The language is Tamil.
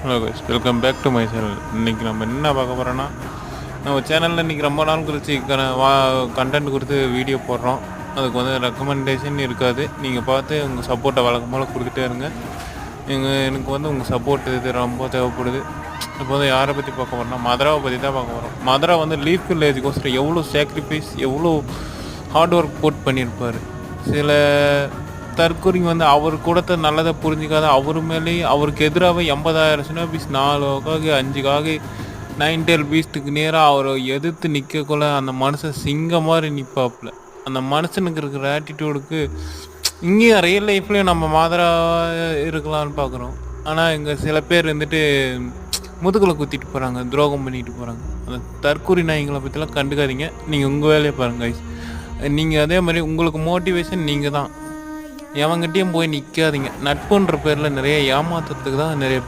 Hello guys, welcome back to my channel. இன்றைக்கி நம்ம என்ன பார்க்க போகிறோன்னா, நம்ம சேனலில் இன்றைக்கி ரொம்ப நாள் கழிச்சு கண்டென்ட் கொடுத்து வீடியோ போடுறோம். அதுக்கு வந்து ரெக்கமெண்டேஷன் இருக்காது. நீங்கள் பார்த்து உங்கள் சப்போர்ட்டை வழக்கம் போல் கொடுத்துட்டே இருங்க. எனக்கு வந்து உங்கள் சப்போர்ட் இது ரொம்ப தேவைப்படுது. இப்போ வந்து யாரை பற்றி பார்க்க போகிறோம்னா, மதுராவை பற்றி தான் பார்க்க போகிறோம். மதுரா வந்து லீஃப் வில்லேஜுக்கோசரம் எவ்வளோ சாக்ரிஃபைஸ், எவ்வளோ ஹார்ட் ஒர்க் போட் பண்ணியிருப்பார். சில தற்கொலை வந்து அவர் கொடுத்த நல்லதை புரிஞ்சிக்காத அவர் மேலேயே அவருக்கு எதிராகவே 80,000 சின்ன பீஸ் 4 காக 5 காக 9 டெயில் பீஸ்ட்டுக்கு நேராக அவரை எதிர்த்து நிற்கக்குள்ள அந்த மனுஷன் சிங்கம் மாதிரி நிற்பாப்புல. அந்த மனுஷனுக்கு இருக்கிற ஆட்டிடியூடுக்கு இங்கேயும் ரியல் லைஃப்லேயும் நம்ம இருக்கலாம்னு பார்க்குறோம். ஆனால் இங்கே சில பேர் வந்துட்டு முதுகில் குத்திட்டு போகிறாங்க, துரோகம் பண்ணிட்டு போகிறாங்க. அந்த தற்கொலை நாய்களை பற்றிலாம் கண்டுக்காதீங்க. நீங்கள் உங்கள் வேலையை பாருங்க. நீங்கள் அதே மாதிரி உங்களுக்கு மோட்டிவேஷன் நீங்கள் தான். எவங்கிட்டையும் போய் நிற்காதீங்க. நட்புன்ற பேரில் நிறைய ஏமாத்துறதுக்கு தான் நிறைய